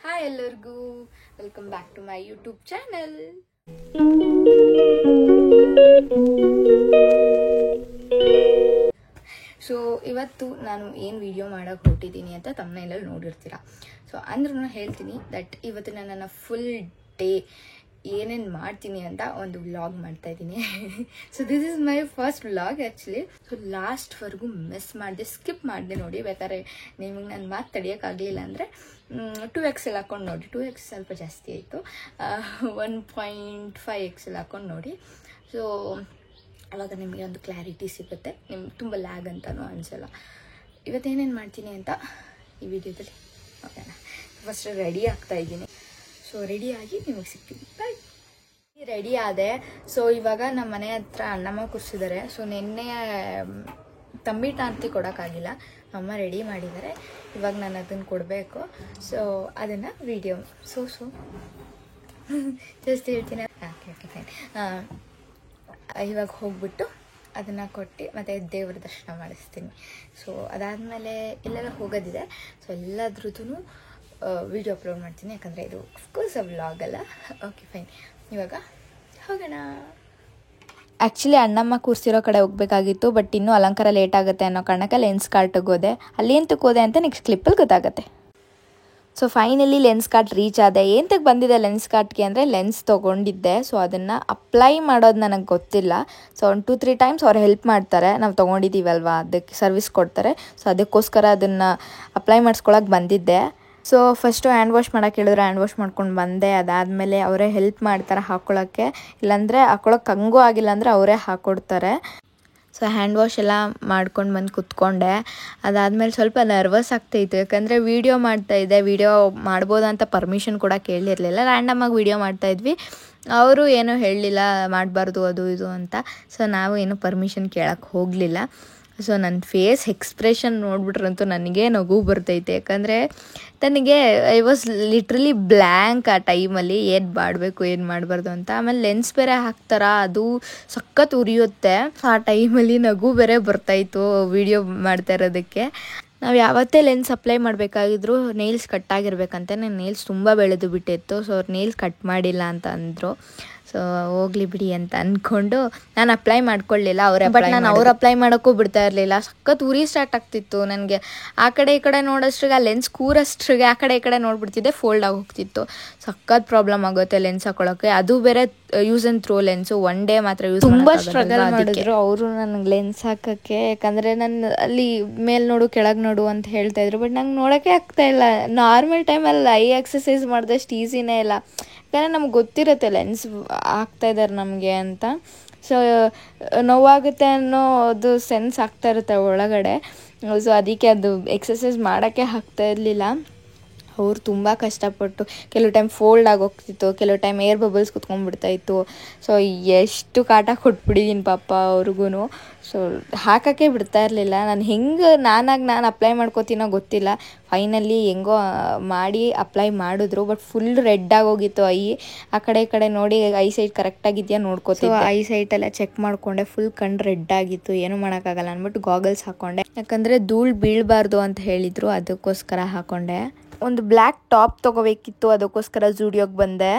Hi ಎಲ್ಲರಿಗೂ welcome back to my YouTube channel. So ಇವತ್ತು ನಾನು ಏನು ವಿಡಿಯೋ ಮಾಡೋಕ್ಕೆ ಹೊರಟಿದ್ದೀನಿ ಅಂತ ತಮ್ಮನೇಲಲ್ಲಿ ನೋಡಿರ್ತೀರ. ಸೊ ಅಂದ್ರೂ ಹೇಳ್ತೀನಿ ದಟ್ ಇವತ್ತು ನಾನು ನನ್ನ ಫುಲ್ ಡೇ ಏನೇನು ಮಾಡ್ತೀನಿ ಅಂತ ಒಂದು ವ್ಲಾಗ್ ಮಾಡ್ತಾ ಇದ್ದೀನಿ. So this is my first vlog actually. So ಲಾಸ್ಟ್ವರೆಗೂ ಮಿಸ್ ಮಾಡಿದೆ, ಸ್ಕಿಪ್ ಮಾಡಿದೆ ನೋಡಿ. ಬೇಕಾದ್ರೆ ನಿಮಗೆ ನನ್ನ ಮಾತು ತಡೆಯೋಕ್ಕಾಗಲಿಲ್ಲ ಅಂದರೆ 2x ಹಾಕ್ಕೊಂಡು ನೋಡಿ. 2x ಸ್ವಲ್ಪ ಜಾಸ್ತಿ ಆಯಿತು, 1.5x ಹಾಕ್ಕೊಂಡು ನೋಡಿ. ಸೊ ಆವಾಗ ನಿಮಗೆ ಒಂದು ಕ್ಲಾರಿಟಿ ಸಿಗುತ್ತೆ, ನಿಮ್ಗೆ ತುಂಬ ಲ್ಯಾಗ್ ಅಂತಲೂ ಅನಿಸಲ್ಲ. ಇವತ್ತೇನೇನು ಮಾಡ್ತೀನಿ ಅಂತ ಈ ವಿಡಿಯೋದಲ್ಲಿ ಓಕೆನಾ. ಫಸ್ಟ್ ರೆಡಿ ಆಗ್ತಾ ಇದ್ದೀನಿ. ಸೊ ರೆಡಿಯಾಗಿ ನಿಮಗೆ ಸಿಗ್ತೀನಿ. ಬಾಯ್. ರೆಡಿ ಆದೆ. ಸೊ ಇವಾಗ ನಮ್ಮ ಮನೆ ಹತ್ರ ಅಣ್ಣಮ್ಮ ಕೂರಿಸಿದ್ದಾರೆ. ಸೊ ನಿನ್ನೆ ತಂಬಿಟ ಅಂತ ಕೊಡೋಕ್ಕಾಗಿಲ್ಲ, ಅಮ್ಮ ರೆಡಿ ಮಾಡಿದ್ದಾರೆ. ಇವಾಗ ನಾನು ಅದನ್ನು ಕೊಡಬೇಕು. ಸೊ ಅದನ್ನು ವಿಡಿಯೋ ಜಾಸ್ತಿ ಹೇಳ್ತೀನಿ. Okay fine. ಇವಾಗ ಹೋಗ್ಬಿಟ್ಟು ಅದನ್ನು ಕೊಟ್ಟು ಮತ್ತು ದೇವ್ರ ದರ್ಶನ ಮಾಡಿಸ್ತೀನಿ. ಸೊ ಅದಾದಮೇಲೆ ಎಲ್ಲೆಲ್ಲ ಹೋಗೋದಿದೆ. ಸೊ ಎಲ್ಲದ್ರದ್ದು ವಿಡಿಯೋ ಅಪ್ಲೋಡ್ ಮಾಡ್ತೀನಿ, ಯಾಕಂದರೆ ಇದು ಅಫ್ಕೋರ್ಸ್ ವ್ಲಾಗ್ ಅಲ್ಲ. ಓಕೆ ಫೈನ್, ಇವಾಗ ಹೋಗೋಣ. ಆ್ಯಕ್ಚುಲಿ ಅಣ್ಣಮ್ಮ ಕೂರಿಸಿರೋ ಕಡೆ ಹೋಗಬೇಕಾಗಿತ್ತು, ಬಟ್ ಇನ್ನೂ ಅಲಂಕಾರ ಲೇಟ್ ಆಗುತ್ತೆ ಅನ್ನೋ ಕಾರಣಕ್ಕೆ ಲೆನ್ಸ್ ಕಾರ್ಟಿಗೆ ಹೋದೆ. ಅಲ್ಲಿ ಎಂತಕ್ಕೆ ಹೋದೆ ಅಂತ ನೆಕ್ಸ್ಟ್ ಕ್ಲಿಪ್ಪಲ್ಲಿ ಗೊತ್ತಾಗುತ್ತೆ. So finally Lenskart reach ಆದೆ. ಏನಕ್ಕೆ ಬಂದಿದೆ ಲೆನ್ಸ್ ಕಾರ್ಟ್ಗೆ ಅಂದರೆ ಲೆನ್ಸ್ ತೊಗೊಂಡಿದ್ದೆ. ಸೊ ಅದನ್ನು ಅಪ್ಲೈ ಮಾಡೋದು ನನಗೆ ಗೊತ್ತಿಲ್ಲ. ಸೊ 1-2-3 ಟೈಮ್ಸ್ ಅವ್ರು ಹೆಲ್ಪ್ ಮಾಡ್ತಾರೆ, ನಾವು ತೊಗೊಂಡಿದ್ದೀವಲ್ವ ಅದಕ್ಕೆ ಸರ್ವಿಸ್ ಕೊಡ್ತಾರೆ. ಸೊ ಅದಕ್ಕೋಸ್ಕರ ಅದನ್ನು ಅಪ್ಲೈ ಮಾಡಿಸ್ಕೊಳಕ್ಕೆ ಬಂದಿದ್ದೆ. ಸೊ ಫಸ್ಟು ಹ್ಯಾಂಡ್ ವಾಶ್ ಮಾಡೋಕ್ಕೆ ಹೇಳಿದ್ರೆ ಹ್ಯಾಂಡ್ ವಾಶ್ ಮಾಡ್ಕೊಂಡು ಬಂದೆ. ಅದಾದಮೇಲೆ ಅವರೇ ಹೆಲ್ಪ್ ಮಾಡ್ತಾರೆ ಹಾಕ್ಕೊಳ್ಳೋಕ್ಕೆ, ಇಲ್ಲಾಂದರೆ ಹಾಕ್ಕೊಳ್ಳೋಕೆ ಹಂಗೂ ಆಗಿಲ್ಲ ಅಂದರೆ ಅವರೇ ಹಾಕ್ಕೊಡ್ತಾರೆ. ಸೊ ಹ್ಯಾಂಡ್ ವಾಶ್ ಎಲ್ಲ ಮಾಡ್ಕೊಂಡು ಬಂದು ಕೂತ್ಕೊಂಡೆ. ಅದಾದಮೇಲೆ ಸ್ವಲ್ಪ ನರ್ವಸ್ ಆಗ್ತಾಯಿತ್ತು, ಯಾಕಂದರೆ ವೀಡಿಯೋ ಮಾಡ್ತಾಯಿದ್ದೆ. ವೀಡಿಯೋ ಮಾಡ್ಬೋದಾ ಅಂತ ಪರ್ಮಿಷನ್ ಕೂಡ ಕೇಳಿರಲಿಲ್ಲ. ರ್ಯಾಂಡಮಾಗಿ ವೀಡಿಯೋ ಮಾಡ್ತಾಯಿದ್ವಿ, ಅವರು ಏನೂ ಹೇಳಲಿಲ್ಲ ಮಾಡಬಾರ್ದು ಅದು ಇದು ಅಂತ. ಸೊ ನಾವು ಏನೂ ಪರ್ಮಿಷನ್ ಕೇಳೋಕ್ಕೆ ಹೋಗಲಿಲ್ಲ. ಸೊ ನನ್ನ ಫೇಸ್ ಎಕ್ಸ್ಪ್ರೆಷನ್ ನೋಡ್ಬಿಟ್ರಂತೂ ನನಗೆ ನಗು ಬರ್ತೈತೆ, ಯಾಕಂದರೆ ನನಗೆ ಐ ವಾಸ್ ಲಿಟ್ರಲಿ ಬ್ಲ್ಯಾಂಕ್ ಆ ಟೈಮಲ್ಲಿ, ಏನು ಮಾಡಬೇಕು ಏನು ಮಾಡಬಾರ್ದು ಅಂತ. ಆಮೇಲೆ ಲೆನ್ಸ್ ಬೇರೆ ಹಾಕ್ತಾರ, ಅದು ಸಖತ್ ಉರಿಯುತ್ತೆ. ಆ ಟೈಮಲ್ಲಿ ನಗು ಬೇರೆ ಬರ್ತಾಯಿತ್ತು ವಿಡಿಯೋ ಮಾಡ್ತಾ ಇರೋದಕ್ಕೆ. ನಾವು ಯಾವತ್ತೇ ಲೆನ್ಸ್ ಅಪ್ಲೈ ಮಾಡಬೇಕಾಗಿದ್ರು ನೇಲ್ಸ್ ಕಟ್ಟಾಗಿರ್ಬೇಕಂತೆ. ನನ್ನ ನೇಲ್ಸ್ ತುಂಬ ಬೆಳೆದು ಬಿಟ್ಟಿತ್ತು. ಸೊ ಅವ್ರು ನೇಲ್ಸ್ ಕಟ್ ಮಾಡಿಲ್ಲ ಅಂತ ಅಂದರು. ಸೊ ಹೋಗ್ಲಿ ಬಿಡಿ ಅಂತ ಅಂದ್ಕೊಂಡು ನಾನು ಅಪ್ಲೈ ಮಾಡ್ಕೊಳ್ಳಿಲ್ಲ. ಬಟ್ ನಾನು ಅವ್ರು ಅಪ್ಲೈ ಮಾಡೋಕ್ಕೂ ಬಿಡ್ತಾ ಇರಲಿಲ್ಲ. ಸಖತ್ ಉರಿ ಸ್ಟಾರ್ಟ್ ಆಗ್ತಿತ್ತು ನನಗೆ. ಆ ಕಡೆ ಈ ಕಡೆ ನೋಡೋಷ್ಟ್ರಿಗೆ, ಆ ಲೆನ್ಸ್ ಕೂರಷ್ಟ್ರಿಗೆ ಆ ಕಡೆ ಈ ಕಡೆ ನೋಡ್ಬಿಡ್ತಿದ್ದೆ, ಫೋಲ್ಡ್ ಆಗಿ ಹೋಗ್ತಿತ್ತು. ಸಖತ್ ಪ್ರಾಬ್ಲಮ್ ಆಗುತ್ತೆ ಲೆನ್ಸ್ ಹಾಕೊಳ್ಳೋಕ್ಕೆ. ಅದು ಬೇರೆ use and throw lens, one day ಮಾತ್ರ ಯೂಸ್. ತುಂಬ ಸ್ಟ್ರಗಲ್ ಮಾಡಿದ್ರು ಅವರು ನನಗೆ ಲೆನ್ಸ್ ಹಾಕೋಕ್ಕೆ, ಯಾಕಂದರೆ ನಾನು ಅಲ್ಲಿ ಮೇಲೆ ನೋಡು ಕೆಳಗೆ ನೋಡು ಅಂತ ಹೇಳ್ತಾಯಿದ್ರು. ಬಟ್ ನಂಗೆ ನೋಡೋಕ್ಕೆ ಆಗ್ತಾಯಿಲ್ಲ. ನಾರ್ಮಲ್ ಟೈಮಲ್ಲಿ ಐ ಎಕ್ಸಸೈಸ್ ಮಾಡಿದಷ್ಟು ಈಸಿನೇ ಇಲ್ಲ, ಯಾಕಂದರೆ ನಮ್ಗೆ ಗೊತ್ತಿರುತ್ತೆ ಲೆನ್ಸ್ ಹಾಕ್ತಾ ಇದ್ದಾರೆ ನಮಗೆ ಅಂತ. ಸೊ ನೋವಾಗುತ್ತೆ ಅನ್ನೋದು ಸೆನ್ಸ್ ಆಗ್ತಾ ಇರುತ್ತೆ ಒಳಗಡೆ. ಸೊ ಅದಕ್ಕೆ ಅದು ಎಕ್ಸಸೈಸ್ ಮಾಡೋಕ್ಕೆ ಆಗ್ತಾ ಇರಲಿಲ್ಲ. ಅವ್ರು ತುಂಬ ಕಷ್ಟಪಟ್ಟು, ಕೆಲವು ಟೈಮ್ ಫೋಲ್ಡ್ ಆಗೋಗ್ತಿತ್ತು, ಕೆಲವು ಟೈಮ್ ಏರ್ ಬಬಲ್ಸ್ ಕುತ್ಕೊಂಡ್ಬಿಡ್ತಾಯಿತ್ತು. ಸೊ ಎಷ್ಟು ಕಾಟ ಕೊಟ್ಬಿಟ್ಟಿದ್ದೀನಿ ಪಾಪ ಅವ್ರಿಗೂ. ಸೊ ಹಾಕೋಕ್ಕೆ ಬಿಡ್ತಾ ಇರಲಿಲ್ಲ. ನಾನು ಅಪ್ಲೈ ಮಾಡ್ಕೋತೀನೋ ಗೊತ್ತಿಲ್ಲ. ಫೈನಲಿ ಹೆಂಗೋ ಮಾಡಿ ಅಪ್ಲೈ ಮಾಡಿದ್ರು. ಬಟ್ ಫುಲ್ ರೆಡ್ ಆಗೋಗಿತ್ತು ಆ ಕಡೆ ಈ ಕಡೆ ನೋಡಿ ಐ ಸೈಟ್ ಕರೆಕ್ಟಾಗಿದೆಯಾ ನೋಡ್ಕೋತೀವಿ. ಐ ಸೈಟೆಲ್ಲ ಚೆಕ್ ಮಾಡಿಕೊಂಡೆ, ಫುಲ್ ಕಣ್ಣು ರೆಡ್ ಆಗಿತ್ತು. ಏನೂ ಮಾಡೋಕ್ಕಾಗಲ್ಲ ಅಂದ್ಬಿಟ್ಟು ಗಾಗಲ್ಸ್ ಹಾಕ್ಕೊಂಡೆ, ಯಾಕಂದರೆ ಧೂಳು ಬೀಳಬಾರ್ದು ಅಂತ ಹೇಳಿದರು, ಅದಕ್ಕೋಸ್ಕರ ಹಾಕ್ಕೊಂಡೆ. ಒಂದು ಬ್ಲ್ಯಾಕ್ ಟಾಪ್ ತೊಗೋಬೇಕಿತ್ತು, ಅದಕ್ಕೋಸ್ಕರ ಝೂಡಿಯೋಗೆ ಬಂದೆ.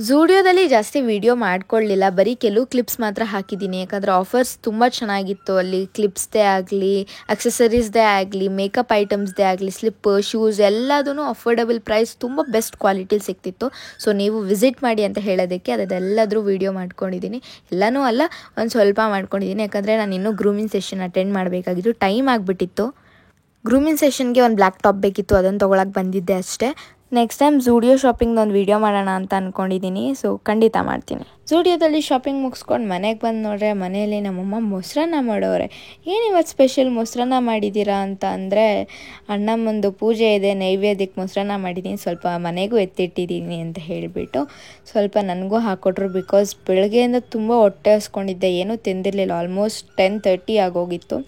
ಝೂಡಿಯೋದಲ್ಲಿ ಜಾಸ್ತಿ ವಿಡಿಯೋ ಮಾಡ್ಕೊಳ್ಳಿಲ್ಲ, ಬರೀ ಕೆಲವು ಕ್ಲಿಪ್ಸ್ ಮಾತ್ರ ಹಾಕಿದ್ದೀನಿ. ಯಾಕಂದರೆ ಆಫರ್ಸ್ ತುಂಬ ಚೆನ್ನಾಗಿತ್ತು ಅಲ್ಲಿ. ಕ್ಲಿಪ್ಸ್ದೇ ಆಗಲಿ, ಅಕ್ಸೆಸರೀಸ್ದೇ ಆಗಲಿ, ಮೇಕಪ್ ಐಟಮ್ಸ್ದೇ ಆಗಲಿ, ಸ್ಲಿಪ್, ಶೂಸ್ ಎಲ್ಲದೂ ಅಫೋರ್ಡಬಲ್ ಪ್ರೈಸ್, ತುಂಬ ಬೆಸ್ಟ್ ಕ್ವಾಲಿಟಿಲಿ ಸಿಗ್ತಿತ್ತು. ಸೊ ನೀವು ವಿಸಿಟ್ ಮಾಡಿ ಅಂತ ಹೇಳೋದಕ್ಕೆ ಅದೆಲ್ಲದರೂ ವಿಡಿಯೋ ಮಾಡ್ಕೊಂಡಿದ್ದೀನಿ. ಎಲ್ಲನೂ ಅಲ್ಲ, ಒಂದು ಸ್ವಲ್ಪ ಮಾಡ್ಕೊಂಡಿದ್ದೀನಿ, ಯಾಕಂದರೆ ನಾನು ಇನ್ನೂ ಗ್ರೂಮಿಂಗ್ ಸೆಷನ್ ಅಟೆಂಡ್ ಮಾಡಬೇಕಾಗಿತ್ತು, ಟೈಮ್ ಆಗಿಬಿಟ್ಟಿತ್ತು. ಗ್ರೂಮಿಂಗ್ ಸೆಷನ್ಗೆ ಒಂದು ಬ್ಲ್ಯಾಕ್ ಟಾಪ್ ಬೇಕಿತ್ತು, ಅದನ್ನು ತೊಗೊಳಕ್ಕೆ ಬಂದಿದ್ದೆ ಅಷ್ಟೇ. ನೆಕ್ಸ್ಟ್ ಟೈಮ್ ಝೂಡಿಯೋ ಶಾಪಿಂಗ್ದು ಒಂದು ವೀಡಿಯೋ ಮಾಡೋಣ ಅಂತ ಅಂದ್ಕೊಂಡಿದ್ದೀನಿ. ಸೊ ಖಂಡಿತ ಮಾಡ್ತೀನಿ. ಝೂಡಿಯೋದಲ್ಲಿ ಶಾಪಿಂಗ್ ಮುಗಿಸ್ಕೊಂಡು ಮನೆಗೆ ಬಂದು ನೋಡ್ರೆ, ಮನೆಯಲ್ಲಿ ನಮ್ಮಮ್ಮ ಮೊಸರನ್ನ ಮಾಡೋರೆ. ಏನಿವತ್ತು ಸ್ಪೆಷಲ್ ಮೊಸರನ್ನ ಮಾಡಿದ್ದೀರಾ ಅಂತ ಅಂದರೆ, ಅಣ್ಣಮ್ಮಂದು ಪೂಜೆ ಇದೆ, ನೈವೇದ್ಯಕ್ಕೆ ಮೊಸರನ್ನ ಮಾಡಿದ್ದೀನಿ, ಸ್ವಲ್ಪ ಮನೆಗೂ ಎತ್ತಿಟ್ಟಿದ್ದೀನಿ ಅಂತ ಹೇಳಿಬಿಟ್ಟು ಸ್ವಲ್ಪ ನನಗೂ ಹಾಕ್ಕೊಟ್ರು. ಬಿಕಾಸ್ ಬೆಳಗ್ಗೆಯಿಂದ ತುಂಬ ಹೊಟ್ಟೆ ಹಸ್ಕೊಂಡಿದ್ದೆ, ಏನೂ ತಿಂದಿರಲಿಲ್ಲ. ಆಲ್ಮೋಸ್ಟ್ 10:30 ಆಗೋಗಿತ್ತು.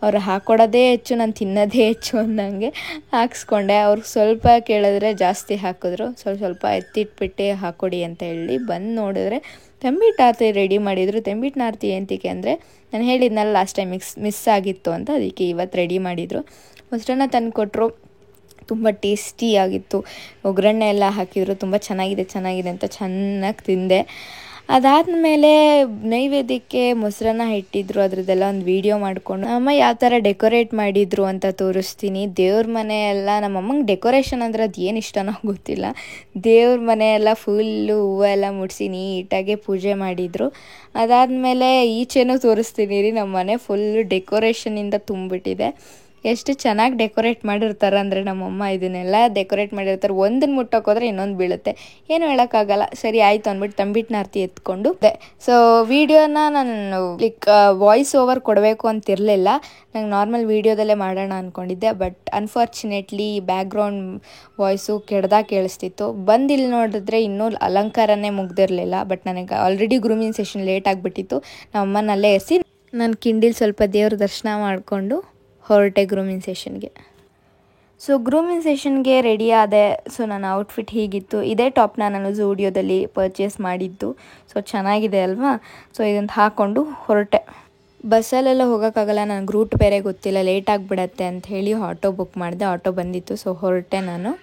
ಅವ್ರು ಹಾಕ್ಕೊಡೋದೇ ಹೆಚ್ಚು, ನಾನು ತಿನ್ನೋದೇ ಹೆಚ್ಚು ಅಂದಂಗೆ ಹಾಕ್ಸ್ಕೊಂಡೆ. ಅವ್ರಿಗೆ ಸ್ವಲ್ಪ ಕೇಳಿದ್ರೆ ಜಾಸ್ತಿ ಹಾಕಿದ್ರು. ಸ್ವಲ್ಪ ಎತ್ತಿಟ್ಬಿಟ್ಟು ಹಾಕ್ಕೊಡಿ ಅಂತ ಹೇಳಿ ಬಂದು ನೋಡಿದ್ರೆ ತಂಬಿಟ್ಟು ಆರತಿ ರೆಡಿ ಮಾಡಿದರು. ತಂಬಿಟ್ಟು ಆರತಿ ಎಂತಕ್ಕೆ ಅಂದರೆ, ನಾನು ಹೇಳಿದ್ನಲ್ಲ ಲಾಸ್ಟ್ ಟೈಮ್ ಮಿಸ್ ಆಗಿತ್ತು ಅಂತ, ಅದಕ್ಕೆ ಇವತ್ತು ರೆಡಿ ಮಾಡಿದರು. ಮೊಸರನ್ನ ತಂದು ಕೊಟ್ಟರು. ತುಂಬ ಟೇಸ್ಟಿಯಾಗಿತ್ತು. ಒಗ್ಗರಣೆ ಎಲ್ಲ ಹಾಕಿದ್ರು, ತುಂಬ ಚೆನ್ನಾಗಿದೆ ಅಂತ ಚೆನ್ನಾಗಿ ತಿಂದೆ. ಅದಾದಮೇಲೆ ನೈವೇದ್ಯಕ್ಕೆ ಮೊಸರನ್ನ ಇಟ್ಟಿದ್ರು, ಅದ್ರದ್ದೆಲ್ಲ ಒಂದು ವೀಡಿಯೋ ಮಾಡಿಕೊಂಡು ಅಮ್ಮ ಯಾವ ಥರ ಡೆಕೋರೇಟ್ ಮಾಡಿದ್ರು ಅಂತ ತೋರಿಸ್ತೀನಿ. ದೇವ್ರ ಮನೆ ಎಲ್ಲ ನಮ್ಮಮ್ಮಂಗೆ ಡೆಕೋರೇಷನ್ ಅಂದರೆ ಅದು ಏನು ಇಷ್ಟನೋ ಗೊತ್ತಿಲ್ಲ. ದೇವ್ರ ಮನೆ ಎಲ್ಲ ಫುಲ್ಲು ಹೂವೆಲ್ಲ ಮುಡಿಸಿ ನೀಟಾಗಿ ಪೂಜೆ ಮಾಡಿದರು. ಅದಾದಮೇಲೆ ಈಚೆನೂ ತೋರಿಸ್ತೀನಿ ರೀ, ನಮ್ಮ ಮನೆ ಫುಲ್ಲು ಡೆಕೋರೇಷನಿಂದ ತುಂಬಿಟ್ಟಿದೆ. ಎಷ್ಟು ಚೆನ್ನಾಗಿ ಡೆಕೋರೇಟ್ ಮಾಡಿರ್ತಾರೆ ಅಂದರೆ ನಮ್ಮಮ್ಮ ಇದನ್ನೆಲ್ಲ ಡೆಕೋರೇಟ್ ಮಾಡಿರ್ತಾರೆ. ಒಂದನ್ನು ಮುಟ್ಟೋಕೋದ್ರೆ ಇನ್ನೊಂದು ಬೀಳುತ್ತೆ, ಏನು ಹೇಳೋಕ್ಕಾಗಲ್ಲ. ಸರಿ ಆಯಿತು ಅಂದ್ಬಿಟ್ಟು ತಂಬಿಟ್ಟಿನ ಆರತಿ ಎತ್ಕೊಂಡು ಸೊ ವಿಡಿಯೋನ ನಾನು ವಾಯ್ಸ್ ಓವರ್ ಕೊಡಬೇಕು ಅಂತಿರಲಿಲ್ಲ, ನಂಗೆ ನಾರ್ಮಲ್ ವೀಡಿಯೋದಲ್ಲೇ ಮಾಡೋಣ ಅಂದ್ಕೊಂಡಿದ್ದೆ. ಬಟ್ ಅನ್ಫಾರ್ಚುನೇಟ್ಲಿ ಬ್ಯಾಕ್ಗ್ರೌಂಡ್ ವಾಯ್ಸು ಕೆಡ್ದಾಗ ಕೇಳಿಸ್ತಿತ್ತು. ಬಂದಿಲ್ಲಿ ನೋಡಿದ್ರೆ ಇನ್ನೂ ಅಲಂಕಾರನೇ ಮುಗ್ದಿರಲಿಲ್ಲ. ಬಟ್ ನನಗೆ ಆಲ್ರೆಡಿ ಗ್ರೂಮಿಂಗ್ ಸೆಷನ್ ಲೇಟ್ ಆಗಿಬಿಟ್ಟಿತ್ತು. ನಮ್ಮಮ್ಮನಲ್ಲೇ ಎರಿಸಿ ನಾನು ಕಿಂಡಿಲಿ ಸ್ವಲ್ಪ ದೇವ್ರ ದರ್ಶನ ಮಾಡಿಕೊಂಡು ಹೊರಟೆ ಗ್ರೂಮಿಂಗ್ ಸೆಷನ್ಗೆ. ಸೊ ಗ್ರೂಮಿಂಗ್ ಸೆಷನ್ಗೆ ರೆಡಿ ಆದೆ. ಸೊ ನನ್ನ ಔಟ್ಫಿಟ್ ಹೀಗಿತ್ತು. ಇದೇ ಟಾಪ್ನ ನಾನು ಝೂಡಿಯೋದಲ್ಲಿ ಪರ್ಚೇಸ್ ಮಾಡಿದ್ದು. ಸೊ ಚೆನ್ನಾಗಿದೆ ಅಲ್ವಾ? ಸೊ ಇದನ್ನು ಹಾಕ್ಕೊಂಡು ಹೊರಟೆ. ಬಸ್ಸಲ್ಲೆಲ್ಲ ಹೋಗೋಕ್ಕಾಗಲ್ಲ, ನನಗೆ ರೂಟ್ ಬೇರೆ ಗೊತ್ತಿಲ್ಲ, ಲೇಟ್ ಆಗಿಬಿಡತ್ತೆ ಅಂಥೇಳಿ ಆಟೋ ಬುಕ್ ಮಾಡಿದೆ. ಆಟೋ ಬಂದಿತ್ತು, ಸೊ ಹೊರಟೆ ನಾನು.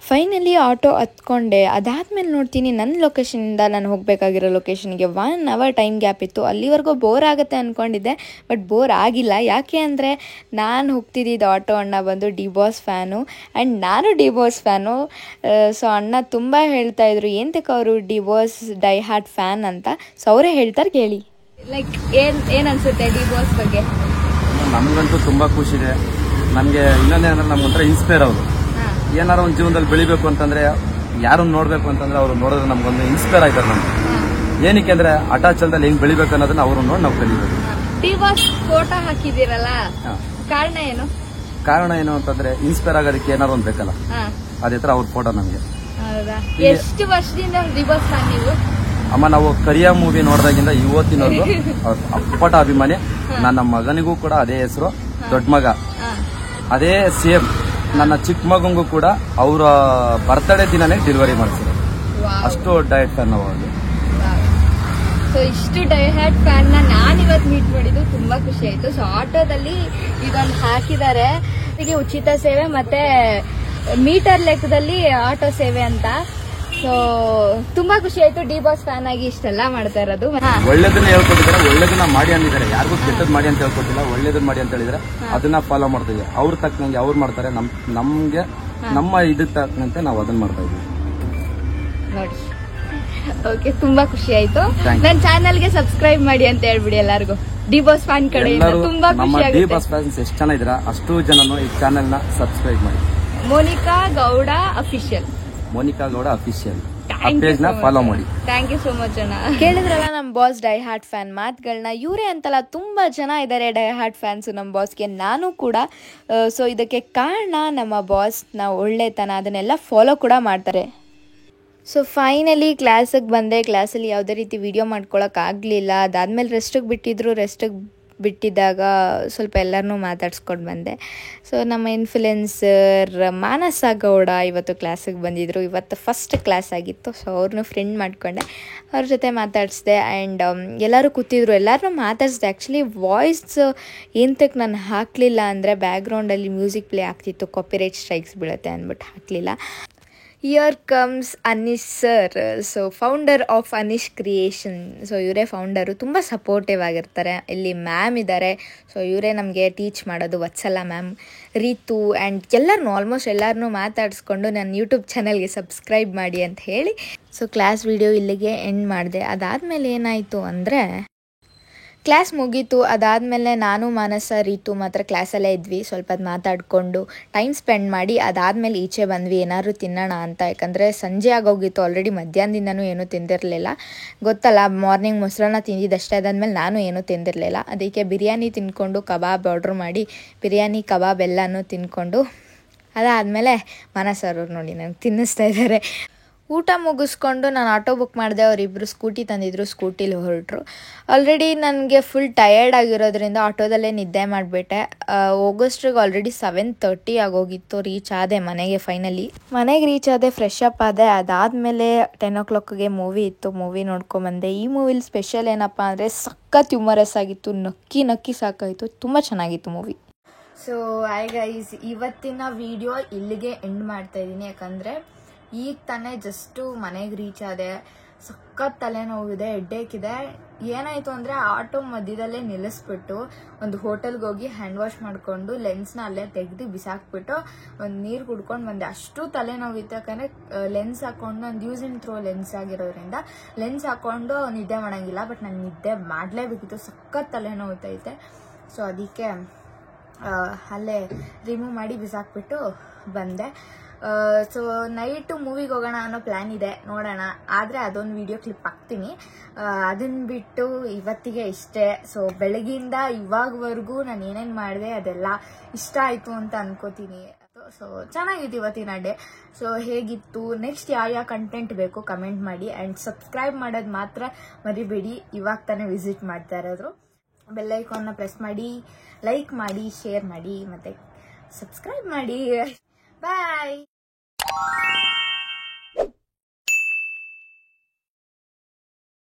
ಫೈನಲಿ ಆಟೋ ಹತ್ಕೊಂಡೆ. ಅದಾದಮೇಲೆ ನೋಡ್ತೀನಿ ನನ್ನ ಲೊಕೇಶನಿಂದ ನಾನು ಹೋಗಬೇಕಾಗಿರೋ ಲೊಕೇಶನ್ಗೆ 1 hour ಟೈಮ್ ಗ್ಯಾಪ್ ಇತ್ತು. ಅಲ್ಲಿವರೆಗೂ ಬೋರ್ ಆಗುತ್ತೆ ಅಂದ್ಕೊಂಡಿದ್ದೆ, ಬಟ್ ಬೋರ್ ಆಗಿಲ್ಲ. ಯಾಕೆ ಅಂದರೆ ನಾನು ಹೋಗ್ತಿದ್ದಿದ್ದು ಆಟೋ ಅಣ್ಣ ಬಂದು ಡಿ ಬಾಸ್ ಫ್ಯಾನು ಆ್ಯಂಡ್ ನಾನು ಡಿ ಬಾಸ್ ಫ್ಯಾನು. ಸೊ ಅಣ್ಣ ತುಂಬ ಹೇಳ್ತಾಯಿದ್ರು ಏನಕ್ಕೆ ಅವರು D Boss die hard fan ಅಂತ. ಸೊ ಅವರೇ ಹೇಳ್ತಾರೆ ಕೇಳಿ. ಲೈಕ್ ಏನು ಅನಿಸುತ್ತೆ ಡಿ ಬಾಸ್ ಬಗ್ಗೆ? ನಮಗಂತೂ ತುಂಬ ಖುಷಿದೆ. ನನಗೆ ಇನ್ನೊಂದೇನಂದ್ರೆ ನಮ್ಗೊಂಥರ ಇನ್ಸ್ಪೈರ್ ಅವರು. ಏನಾರು ಒಂದು ಜೀವನದಲ್ಲಿ ಬೆಳಿಬೇಕು ಅಂತಂದ್ರೆ, ಯಾರನ್ನ ನೋಡ್ಬೇಕು ಅಂತಂದ್ರೆ ಅವ್ರು ನೋಡಿದ್ರೆ ನಮ್ಗೊಂದು ಇನ್ಸ್ಪೈರ್ ಆಯ್ತಾರೆ. ನಮ್ಗೆ ಏನಕ್ಕೆ ಅಂದ್ರೆ ಅಟಾಚಲ್ದಲ್ಲಿ ಹೆಂಗ್ ಬೆಳಿಬೇಕು ಅನ್ನೋದನ್ನ ಅವ್ರು ನೋಡಿ ನಾವು ಕಲಿಬೇಕು. ಫೋಟೋ ಹಾಕಿದಿರಲ್ಲ, ಕಾರಣ ಏನು? ಕಾರಣ ಏನು ಅಂತಂದ್ರೆ ಇನ್ಸ್ಪೈರ್ ಆಗೋದಕ್ಕೆ ಏನಾರು ಒಂದು ಬೇಕಲ್ಲ, ಅದೇ ತರ ಅವ್ರ ಫೋಟೋ ನಮ್ಗೆ. ಎಷ್ಟು ವರ್ಷದಿಂದ ಡಿವೋರ್ಸ್ ಫ್ಯಾನ್ ನೀವು? ಅಮ್ಮ ನಾವು ಕರಿಯ ಮೂವಿ ನೋಡಿದಾಗಿಂದ ಇವತ್ತಿನವರೆಗೂ ಅಪ್ಪಟ ಅಭಿಮಾನಿ. ನನ್ನ ಮಗನಿಗೂ ಕೂಡ ಅದೇ ಹೆಸರು, ದೊಡ್ಡ ಮಗ ಅದೇ ಸೇಮ್. ನನ್ನ ಚಿಕ್ಕ ಮಗಂಗೂ ಕೂಡ ಅವರ ಬರ್ತ್ಡೇ ದಿನನೇ ಡೆಲಿವರಿ ಮಾಡ್ತಾರೆ. ಅಷ್ಟು ಡಯಟ್ ಫ್ಯಾನ್ ನಾವು. ಸೊ ಇಷ್ಟು ಡೈಹ್ಯಾಟ್ ಫ್ಯಾನ್ ನಾನು ಇವತ್ತು ಮೀಟ್ ಮಾಡಿದ್ದು ತುಂಬಾ ಖುಷಿ ಆಯ್ತು. ಸೊ ಆಟೋದಲ್ಲಿ ಇದೊಂದು ಹಾಕಿದ್ದಾರೆ, ಇದಕ್ಕೆ ಉಚಿತ ಸೇವೆ ಮತ್ತೆ ಮೀಟರ್ ಲೆಕ್ಕದಲ್ಲಿ ಆಟೋ ಸೇವೆ ಅಂತ. ಸೊ ತುಂಬಾ ಖುಷಿ ಆಯ್ತು. ಡಿ ಬಾಸ್ ಫ್ಯಾನ್ ಆಗಿ ಇಷ್ಟೆಲ್ಲ ಮಾಡ್ತಾ ಇರೋದು. ಒಳ್ಳೇದನ್ನ ಹೇಳ್ಕೊಟ್ಟಿದ್ದಾರೆ, ಒಳ್ಳೇದನ್ನ ಮಾಡಿ ಅಂದಿದ್ದಾರೆ. ಯಾರಿಗೂ ಕೆಟ್ಟದ್ ಮಾಡಿ ಅಂತ ಹೇಳ್ಕೊಟ್ಟಿಲ್ಲ, ಒಳ್ಳೇದನ್ನ ಮಾಡಿ ಅಂತ ಹೇಳಿದ್ರೆ ಅದನ್ನ ಫಾಲೋ ಮಾಡ್ತಾ ಇದೀವಿ. ಅವ್ರ ತಕ್ಕನಂಗೆ ಅವ್ರು ಮಾಡ್ತಾರೆ, ನಮ್ಗೆ ನಮ್ಮ ಇದಕ್ಕೆ ತಕ್ಕಂತೆ ನಾವು ಅದನ್ನ ಮಾಡ್ತಾ ಇದೀವಿ ನೋಡಿ. ಓಕೆ, ತುಂಬಾ ಖುಷಿ ಆಯ್ತು. ನನ್ನ ಚಾನಲ್ಗೆ ಸಬ್ಸ್ಕ್ರೈಬ್ ಮಾಡಿ ಅಂತ ಹೇಳ್ಬಿಡಿ ಎಲ್ಲರಿಗೂ. ಡಿ ಬಾಸ್ ಫ್ಯಾನ್ ಕಡೆಯಿಂದ ತುಂಬಾ ಖುಷಿ ಆಗುತ್ತೆ. ಡಿ ಬಾಸ್ ಫ್ಯಾನ್ಸ್ ಎಷ್ಟು ಜನ ಇದ್ದೀರಾ ಅಷ್ಟು ಜನನು ಈ ಚಾನೆಲ್ ನ ಸಬ್ಸ್ಕ್ರೈಬ್ ಮಾಡಿ. ಮೋನಿಕಾ ಗೌಡ ಅಫಿಷಿಯಲ್ ಪೇಜ್ ನ ಫಾಲೋ ಮಾಡಿ. ಥ್ಯಾಂಕ್ ಯು ಸೋ ಮಚ್ ಅಣ್ಣ. ಕೇಳಿದ್ರಲ್ಲ ನಮ್ಮ ಬಾಸ್ ಡೈ ಹಾರ್ಟ್ ಫ್ಯಾನ್ ಮಾತುಗಳನ್ನ. ಇವರೇ ಅಂತಲ್ಲ, ತುಂಬಾ ಜನ ಇದ್ದಾರೆ ಡೈ ಹಾರ್ಟ್ ಫ್ಯಾನ್ಸು ನಮ್ಮ ಬಾಸ್ಗೆ, ನಾನು ಕೂಡ. ಸೊ ಇದಕ್ಕೆ ಕಾರಣ ನಮ್ಮ ಬಾಸ್ನ ಒಳ್ಳೆತನ, ಅದನ್ನೆಲ್ಲ ಫಾಲೋ ಕೂಡ ಮಾಡ್ತಾರೆ. ಸೊ ಫೈನಲಿ ಕ್ಲಾಸಿಗೆ ಬಂದೆ. ಕ್ಲಾಸಲ್ಲಿ ಯಾವುದೇ ರೀತಿ ವಿಡಿಯೋ ಮಾಡ್ಕೊಳಕ್ಕಾಗಲಿಲ್ಲ. ಅದಾದಮೇಲೆ ರೆಸ್ಟಿಗೆ ಬಿಟ್ಟಿದ್ದಾಗ ಸ್ವಲ್ಪ ಎಲ್ಲರನ್ನೂ ಮಾತಾಡ್ಸ್ಕೊಂಡು ಬಂದೆ. ಸೊ ನಮ್ಮ ಇನ್ಫ್ಲುಯೆನ್ಸರ್ ಮಾನಸ ಗೌಡ ಇವತ್ತು ಕ್ಲಾಸಿಗೆ ಬಂದಿದ್ದರು. ಇವತ್ತು ಫಸ್ಟ್ ಕ್ಲಾಸ್ ಆಗಿತ್ತು. ಸೊ ಅವ್ರನ್ನೂ ಫ್ರೆಂಡ್ ಮಾಡಿಕೊಂಡೆ, ಅವ್ರ ಜೊತೆ ಮಾತಾಡಿಸ್ದೆ. ಆ್ಯಂಡ್ ಎಲ್ಲರೂ ಕೂತಿದ್ರು, ಎಲ್ಲರನ್ನೂ ಮಾತಾಡಿಸ್ದೆ. ಆ್ಯಕ್ಚುಲಿ ವಾಯ್ಸ್ ಏನಕ್ಕೆ ನಾನು ಹಾಕಲಿಲ್ಲ ಅಂದರೆ ಬ್ಯಾಕ್ಗ್ರೌಂಡಲ್ಲಿ ಮ್ಯೂಸಿಕ್ ಪ್ಲೇ ಆಗ್ತಿತ್ತು, ಕಾಪಿರೈಟ್ ಸ್ಟ್ರೈಕ್ಸ್ ಬೀಳುತ್ತೆ ಅಂದ್ಬಿಟ್ಟು ಹಾಕಲಿಲ್ಲ. Here comes Anish sir. So founder of Anish Creation. So ಇವರೇ ಫೌಂಡರು, ತುಂಬ ಸಪೋರ್ಟಿವ್ ಆಗಿರ್ತಾರೆ. ಇಲ್ಲಿ ಮ್ಯಾಮ್ ಇದ್ದಾರೆ, ಸೊ ಇವರೇ ನಮಗೆ ಟೀಚ್ ಮಾಡೋದು. Vatsala ma'am, Ritu and almost ಎಲ್ಲರನ್ನೂ ಮಾತಾಡಿಸ್ಕೊಂಡು ನನ್ನ ಯೂಟ್ಯೂಬ್ ಚಾನಲ್ಗೆ ಸಬ್ಸ್ಕ್ರೈಬ್ ಮಾಡಿ ಅಂತ ಹೇಳಿ ಸೊ ಕ್ಲಾಸ್ ವಿಡಿಯೋ ಇಲ್ಲಿಗೆ ಎಂಡ್ ಮಾಡಿದೆ. ಅದಾದಮೇಲೆ ಏನಾಯಿತು ಅಂದರೆ ಕ್ಲಾಸ್ ಮುಗೀತು. ಅದಾದಮೇಲೆ ನಾನು ಮಾನಸ ರೀತು ಮಾತ್ರ ಕ್ಲಾಸಲ್ಲೇ ಇದ್ವಿ. ಸ್ವಲ್ಪ ಹೊತ್ತು ಮಾತಾಡಿಕೊಂಡು ಟೈಮ್ ಸ್ಪೆಂಡ್ ಮಾಡಿ ಅದಾದಮೇಲೆ ಈಚೆ ಬಂದ್ವಿ ಏನಾದ್ರು ತಿನ್ನೋಣ ಅಂತ. ಯಾಕಂದರೆ ಸಂಜೆ ಆಗೋಗಿತ್ತು, ಆಲ್ರೆಡಿ ಮಧ್ಯಾಹ್ನದಿಂದನೂ ಏನೂ ತಿಂದಿರಲಿಲ್ಲ. ಗೊತ್ತಲ್ಲ, ಮಾರ್ನಿಂಗ್ ಮೊಸರನ್ನ ತಿಂದಿದ್ದಷ್ಟೇ, ಅದಾದಮೇಲೆ ನಾನು ಏನೂ ತಿಂದಿರಲಿಲ್ಲ. ಅದಕ್ಕೆ ಬಿರಿಯಾನಿ ತಿಂದ್ಕೊಂಡು ಕಬಾಬ್ ಆರ್ಡ್ರ್ ಮಾಡಿ ಬಿರಿಯಾನಿ ಕಬಾಬ್ ಎಲ್ಲನೂ ತಿಂದ್ಕೊಂಡು ಅದಾದಮೇಲೆ ಮಾನಸ ಅವರು ನೋಡಿ ನನಗೆ ತಿನ್ನಿಸ್ತಾ ಇದ್ದಾರೆ. ಊಟ ಮುಗಿಸ್ಕೊಂಡು ನಾನು ಆಟೋ ಬುಕ್ ಮಾಡಿದೆ. ಅವರಿಬ್ಬರು ಸ್ಕೂಟಿ ತಂದಿದ್ರು, ಸ್ಕೂಟಿಲಿ ಹೊರಟರು. ಆಲ್ರೆಡಿ ನನಗೆ ಫುಲ್ ಟಯರ್ಡ್ ಆಗಿರೋದ್ರಿಂದ ಆಟೋದಲ್ಲೇ ನಿದ್ದೆ ಮಾಡಿಬಿಟ್ಟೆ. ಹೋಗೋಷ್ಟ್ರಿಗೆ ಆಲ್ರೆಡಿ 7:30 ಆಗೋಗಿತ್ತು. ರೀಚ್ ಆದೆ ಮನೆಗೆ. ಮನೆಗೆ ರೀಚ್ ಆದೆ, ಫ್ರೆಶ್ ಅಪ್ ಆದೆ. ಅದಾದಮೇಲೆ 10 o'clockಗೆ ಮೂವಿ ಇತ್ತು, ಮೂವಿ ನೋಡ್ಕೊಂಬಂದೆ. ಈ ಮೂವಿಲಿ ಸ್ಪೆಷಲ್ ಏನಪ್ಪ ಅಂದರೆ ಸಖತ್ ಹ್ಯೂಮರಸ್ ಆಗಿತ್ತು, ನಕ್ಕಿ ಸಾಕಾಯಿತು, ತುಂಬ ಚೆನ್ನಾಗಿತ್ತು ಮೂವಿ. ಸೊ ಹಾಯ್ ಗೈಸ್, ಇವತ್ತಿನ ವಿಡಿಯೋ ಇಲ್ಲಿಗೆ ಎಂಡ್ ಮಾಡ್ತಾ ಇದ್ದೀನಿ. ಯಾಕಂದರೆ ಈಗ ತಾನೇ ಜಸ್ಟು ಮನೆಗೆ ರೀಚ್ ಆದೆ. ಸಖತ್ ತಲೆನೋವಿದೆ, ಹೆಡ್ಡೇಕ್ ಇದೆ. ಏನಾಯಿತು ಅಂದರೆ ಆಟೋ ಮಧ್ಯದಲ್ಲೇ ನಿಲ್ಲಿಸ್ಬಿಟ್ಟು ಒಂದು ಹೋಟೆಲ್ಗೆ ಹೋಗಿ ಹ್ಯಾಂಡ್ ವಾಶ್ ಮಾಡಿಕೊಂಡು ಲೆನ್ಸ್ನ ಅಲ್ಲೇ ತೆಗೆದು ಬಿಸಾಕ್ಬಿಟ್ಟು ಒಂದು ನೀರು ಕುಡ್ಕೊಂಡು ಬಂದೆ. ಅಷ್ಟು ತಲೆನೋವಿತ್ತು. ಯಾಕಂದರೆ ಲೆನ್ಸ್ ಹಾಕೊಂಡು ಒಂದು ಯೂಸ್ ಆ್ಯಂಡ್ ಥ್ರೋ ಲೆನ್ಸ್ ಆಗಿರೋದ್ರಿಂದ ಲೆನ್ಸ್ ಹಾಕೊಂಡು ನಿದ್ದೆ ಮಾಡೋಂಗಿಲ್ಲ. ಬಟ್ ನಾನು ನಿದ್ದೆ ಮಾಡಲೇಬೇಕಿತ್ತು, ಸಖತ್ ತಲೆನೋವುತ್ತೈತೆ. ಸೊ ಅದಕ್ಕೆ ಅಲ್ಲೇ ರಿಮೂವ್ ಮಾಡಿ ಬಿಸಾಕ್ಬಿಟ್ಟು ಬಂದೆ. ಸೊ ನೈಟು ಮೂವಿಗೆ ಹೋಗೋಣ ಅನ್ನೋ ಪ್ಲ್ಯಾನ್ ಇದೆ, ನೋಡೋಣ. ಆದರೆ ಅದೊಂದು ವಿಡಿಯೋ ಕ್ಲಿಪ್ ಹಾಕ್ತೀನಿ. ಅದನ್ನು ಬಿಟ್ಟು ಇವತ್ತಿಗೆ ಇಷ್ಟೇ. ಸೊ ಬೆಳಗ್ಗಿಂದ ಇವಾಗವರೆಗೂ ನಾನು ಏನೇನು ಮಾಡಿದೆ ಅದೆಲ್ಲ ಇಷ್ಟ ಆಯಿತು ಅಂತ ಅನ್ಕೋತೀನಿ. ಸೊ ಚೆನ್ನಾಗಿತ್ತು ಇವತ್ತಿನ ಡೇ. ಸೊ ಹೇಗಿತ್ತು, ನೆಕ್ಸ್ಟ್ ಯಾವ ಕಂಟೆಂಟ್ ಬೇಕು ಕಮೆಂಟ್ ಮಾಡಿ. ಆ್ಯಂಡ್ ಸಬ್ಸ್ಕ್ರೈಬ್ ಮಾಡೋದು ಮಾತ್ರ ಮರಿಬೇಡಿ. ಇವಾಗ ತಾನೇ ವಿಸಿಟ್ ಮಾಡ್ತಾ ಇರೋದು. ಬೆಲ್ ಐಕಾನ್ನ ಪ್ರೆಸ್ ಮಾಡಿ, ಲೈಕ್ ಮಾಡಿ, ಶೇರ್ ಮಾಡಿ, ಮತ್ತು ಸಬ್ಸ್ಕ್ರೈಬ್ ಮಾಡಿ. ಬಾಯ್.